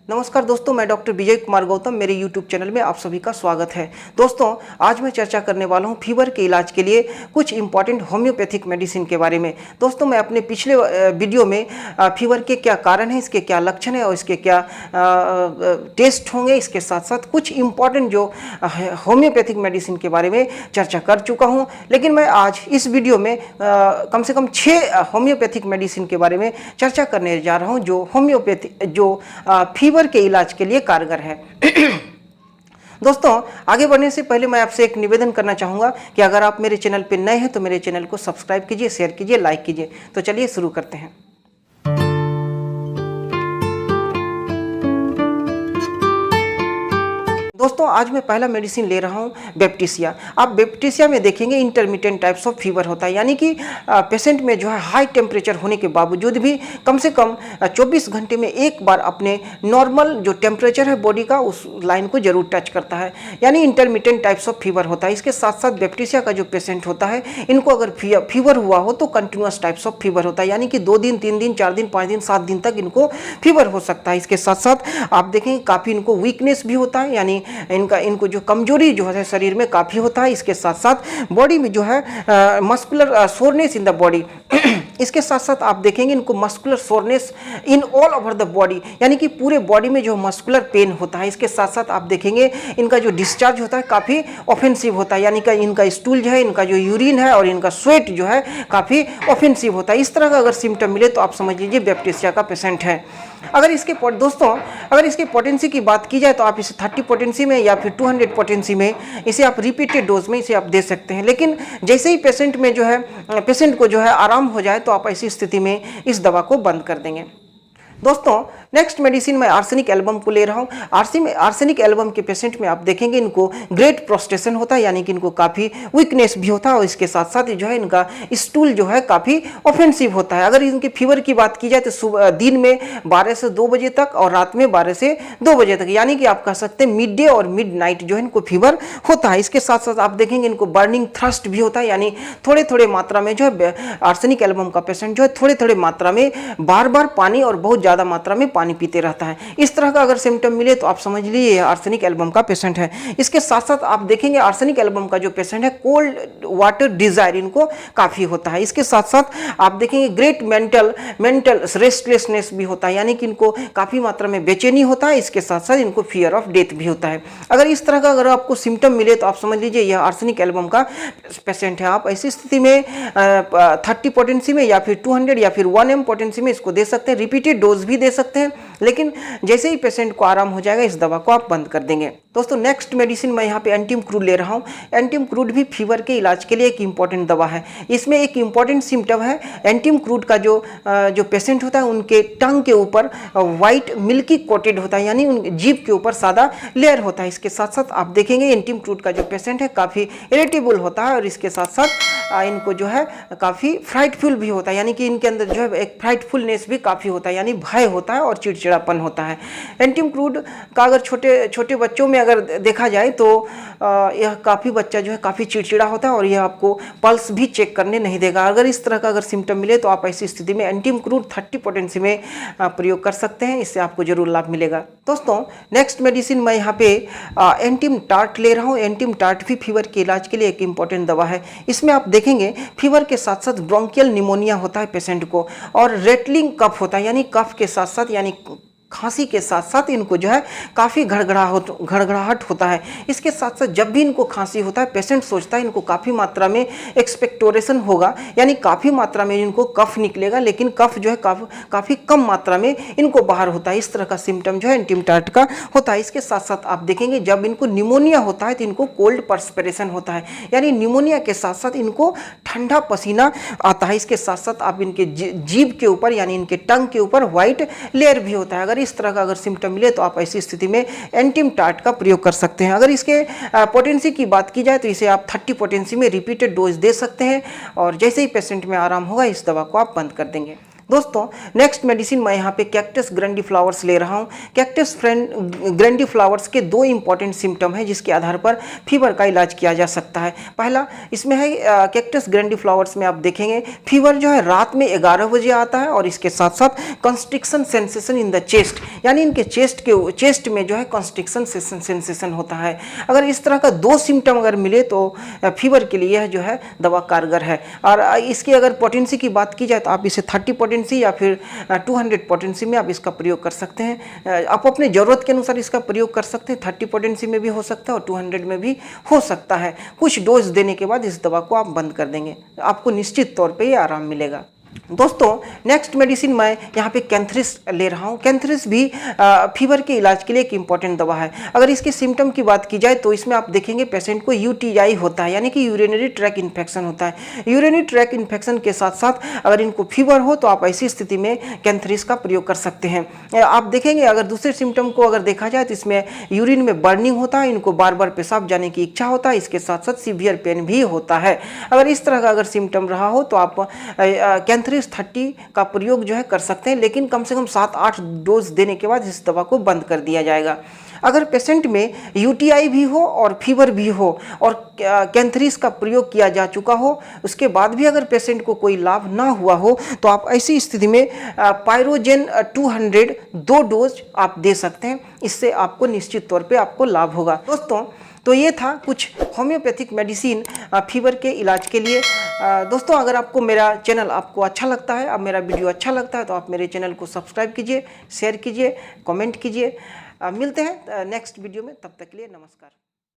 नमस्कार दोस्तों, मैं डॉक्टर विजय कुमार गौतम, मेरे यूट्यूब चैनल में आप सभी का स्वागत है। दोस्तों, आज मैं चर्चा करने वाला हूं फीवर के इलाज के लिए कुछ इंपॉर्टेंट होम्योपैथिक मेडिसिन के बारे में। दोस्तों, मैं अपने पिछले वीडियो में फीवर के क्या कारण हैं, इसके क्या लक्षण हैं और इसके क्या टेस्ट होंगे, इसके साथ साथ कुछ इंपॉर्टेंट जो होम्योपैथिक मेडिसिन के बारे में चर्चा कर चुका हूँ। लेकिन मैं आज इस वीडियो में कम से कम 6 होम्योपैथिक मेडिसिन के बारे में चर्चा करने जा रहा हूँ जो फीवर के इलाज के लिए कारगर है। दोस्तों, आगे बढ़ने से पहले मैं आपसे एक निवेदन करना चाहूंगा कि अगर आप मेरे चैनल पर नए हैं तो मेरे चैनल को सब्सक्राइब कीजिए, शेयर कीजिए, लाइक कीजिए। तो चलिए शुरू करते हैं। दोस्तों, आज मैं पहला मेडिसिन ले रहा हूँ बेप्टिसिया। आप बेप्टिसिया में देखेंगे इंटरमिटेंट टाइप्स ऑफ फीवर होता है, यानी कि पेशेंट में जो है हाई टेम्परेचर होने के बावजूद भी कम से कम 24 घंटे में एक बार अपने नॉर्मल जो टेम्परेचर है बॉडी का उस लाइन को जरूर टच करता है, यानी इंटरमिटेंट टाइप्स ऑफ फीवर होता है। इसके साथ साथ बेप्टिसिया का जो पेशेंट होता है, इनको अगर फीवर हुआ हो तो कंटिन्यूस टाइप्स ऑफ फीवर होता है, यानी कि 2 दिन 3 दिन 4 दिन 5 दिन 7 दिन तक इनको फीवर हो सकता है। इसके साथ साथ आप देखेंगे काफ़ी इनको वीकनेस भी होता है, यानी इनको जो कमजोरी जो है शरीर में काफ़ी होता है। इसके साथ साथ बॉडी में जो है muscular soreness in the body इसके साथ साथ आप देखेंगे इनको muscular soreness in all over the body, यानी कि पूरे बॉडी में जो मस्कुलर पेन होता है। इसके साथ साथ आप देखेंगे इनका जो डिस्चार्ज होता है काफ़ी ऑफेंसिव होता है, यानी कि इनका स्टूल जो है, इनका जो यूरिन है और इनका स्वेट जो है काफ़ी ऑफेंसिव होता है। इस तरह का अगर सिम्टम मिले तो आप समझ लीजिए बेप्टिसिया का पेशेंट है। अगर इसके पोटेंसी की बात की जाए तो आप इसे 30 पोटेंसी में या फिर 200 पोटेंसी में इसे आप रिपीटेड डोज में इसे आप दे सकते हैं। लेकिन जैसे ही पेशेंट को जो है आराम हो जाए तो आप ऐसी स्थिति में इस दवा को बंद कर देंगे। दोस्तों, नेक्स्ट मेडिसिन मैं आर्सेनिक एल्बम को ले रहा हूँ। आर्सेनिक एल्बम के पेशेंट में आप देखेंगे इनको ग्रेट प्रोस्टेशन होता है, यानी कि इनको काफ़ी वीकनेस भी होता है और इसके साथ साथ जो है इनका स्टूल जो है काफ़ी ऑफेंसिव होता है। अगर इनके फीवर की बात की जाए तो सुबह दिन में 12 से 2 बजे तक और रात में 12 से 2 बजे तक, यानी कि आप कह सकते हैं मिड डे और मिड नाइट जो है इनको फीवर होता है। इसके साथ साथ आप देखेंगे इनको बर्निंग थ्रस्ट भी होता है, यानी थोड़े थोड़े मात्रा में जो है आर्सेनिक एल्बम का पेशेंट जो है थोड़े थोड़े मात्रा में बार बार पानी और बहुत ज़्यादा मात्रा में पानी पीते रहता है। इस तरह का अगर सिम्टम मिले तो आप समझ लीजिए आर्सेनिक एल्बम का पेशेंट है। इसके साथ साथ आप देखेंगे आर्सेनिक एल्बम का जो पेशेंट है कोल्ड वाटर डिजायर इनको काफ़ी होता है। इसके साथ साथ आप देखेंगे ग्रेट मेंटल रेस्टलेसनेस भी होता है, यानी कि इनको काफ़ी मात्रा में बेचैनी होता है। इसके साथ साथ इनको फियर ऑफ डेथ भी होता है। अगर इस तरह का अगर आपको सिम्टम मिले तो आप समझ लीजिए यह आर्सेनिक एल्बम का पेशेंट है। आप ऐसी स्थिति में 30 पोटेंसी में या फिर 200 या फिर 1 m पोटेंसी में इसको दे सकते हैं, रिपीटेड डोज भी दे सकते हैं। लेकिन जैसे ही पेशेंट को आराम हो जाएगा इस दवा को आप बंद कर देंगे। दोस्तों, नेक्स्ट मेडिसिन मैं यहाँ पे एंटीम क्रूड ले रहा हूँ। एंटीम क्रूड भी फीवर के इलाज के लिए एक इंपॉर्टेंट दवा है। इसमें एक इंपॉर्टेंट सिम्टम है, एंटीम क्रूड का जो पेशेंट होता है उनके टंग के ऊपर व्हाइट मिल्की कोटेड होता है, यानी उन जीभ के ऊपर सादा लेयर होता है। इसके साथ साथ आप देखेंगे एंटीम क्रूड का जो पेशेंट है काफ़ी इरिटेबल होता है और इसके साथ साथ इनको जो है काफ़ी फ्राइटफुल भी होता है, यानी कि इनके अंदर जो है एक फ्राइटफुलनेस भी काफ़ी होता है, यानी भय होता है और चिड़चिड़ापन होता है। एंटीम क्रूड का अगर छोटे बच्चों में अगर देखा जाए तो यह काफ़ी बच्चा जो है काफ़ी चिड़चिड़ा होता है और यह आपको पल्स भी चेक करने नहीं देगा। अगर इस तरह का अगर सिम्टम मिले तो आप ऐसी स्थिति में एंटीम क्रूड 30 पोटेंसी में प्रयोग कर सकते हैं, इससे आपको जरूर लाभ मिलेगा। दोस्तों, नेक्स्ट मेडिसिन मैं यहाँ पे एंटीम टार्ट ले रहा हूँ। एंटीम टार्ट भी फीवर के इलाज के लिए एक इंपॉर्टेंट दवा है। इसमें आप देखेंगे फीवर के साथ साथ ब्रोंकियल निमोनिया होता है पेशेंट को और रेटलिंग कफ होता है, यानी कफ के साथ साथ यानी खांसी के साथ साथ इनको जो है काफ़ी घड़घड़ाहट होता है। इसके साथ साथ जब भी इनको खांसी होता है पेशेंट सोचता है इनको काफ़ी मात्रा में एक्सपेक्टोरेशन होगा, यानी काफ़ी मात्रा में इनको कफ निकलेगा, लेकिन कफ जो है काफ़ी कम मात्रा में इनको बाहर होता है। इस तरह का सिम्टम जो है एंटीम टार्ट का होता है। इसके साथ साथ आप देखेंगे जब इनको निमोनिया होता है तो इनको कोल्ड पर्सपिरेशन होता है, यानी निमोनिया के साथ साथ इनको ठंडा पसीना आता है। इसके साथ साथ आप इनके जीभ के ऊपर यानी इनके टंग के ऊपर व्हाइट लेयर भी होता है। अगर इस तरह का अगर सिम्टम मिले तो आप ऐसी स्थिति में एंटीम टार्ट का प्रयोग कर सकते हैं। अगर इसके पोटेंसी की बात की जाए तो इसे आप 30 पोटेंसी में रिपीटेड डोज दे सकते हैं और जैसे ही पेशेंट में आराम होगा इस दवा को आप बंद कर देंगे। दोस्तों नेक्स्ट मेडिसिन मैं यहाँ पे कैक्टस ग्रैंडिफ्लावर्स ले रहा हूँ। कैक्टस ग्रैंडिफ्लावर्स के दो इंपॉर्टेंट सिम्टम हैं जिसके आधार पर फीवर का इलाज किया जा सकता है। पहला इसमें है कैक्टस ग्रैंडिफ्लावर्स में आप देखेंगे फीवर जो है रात में 11 बजे आता है और इसके साथ साथ constriction sensation in the chest, यानी इनके चेस्ट में जो है कंस्ट्रिक्शन सेंसेशन होता है। अगर इस तरह का दो सिम्टम अगर मिले तो फीवर के लिए जो है दवा कारगर है। और इसकी अगर पोटेंसी की बात की जाए तो आप इसे 30 पोटेंसी या फिर 200 पोटेंसी में आप इसका प्रयोग कर सकते हैं। आप अपने ज़रूरत के अनुसार इसका प्रयोग कर सकते हैं। 30 पोटेंसी में भी हो सकता है और 200 में भी हो सकता है। कुछ डोज देने के बाद इस दवा को आप बंद कर देंगे, आपको निश्चित तौर पे ये आराम मिलेगा। दोस्तों नेक्स्ट मेडिसिन मैं यहाँ पे कैंथरिस ले रहा हूँ। कैंथरिस भी फीवर के इलाज के लिए एक इम्पॉर्टेंट दवा है। अगर इसके सिम्टम की बात की जाए तो इसमें आप देखेंगे पेशेंट को यूटीआई होता है, यानी कि यूरिनरी ट्रैक इन्फेक्शन होता है। यूरिनरी ट्रैक इन्फेक्शन के साथ साथ अगर इनको फीवर हो तो आप ऐसी स्थिति में कैंथरिस का प्रयोग कर सकते हैं। आप देखेंगे अगर दूसरे सिम्टम को अगर देखा जाए तो इसमें यूरिन में बर्निंग होता है, इनको बार बार पेशाब जाने की इच्छा होता है, इसके साथ साथ सीवियर पेन भी होता है। अगर इस तरह का अगर सिम्टम रहा हो तो आप कैंथरिस 30 का प्रयोग जो है कर सकते हैं, लेकिन कम से कम 7-8 डोज देने के बाद इस दवा को बंद कर दिया जाएगा। अगर पेशेंट में यूटीआई भी हो और फीवर भी हो और कैंथरिस का प्रयोग किया जा चुका हो, उसके बाद भी अगर पेशेंट को कोई लाभ ना हुआ हो तो आप ऐसी स्थिति में पायरोजेन 200 2 डोज आप दे सकते हैं। इससे आपको निश्चित तौर पे आपको लाभ होगा। दोस्तों तो ये था कुछ होम्योपैथिक मेडिसिन फीवर के इलाज के लिए। दोस्तों अगर आपको मेरा चैनल आपको अच्छा लगता है, अब मेरा वीडियो अच्छा लगता है तो आप मेरे चैनल को सब्सक्राइब कीजिए, शेयर कीजिए, कमेंट कीजिए। मिलते हैं नेक्स्ट वीडियो में, तब तक के लिए नमस्कार।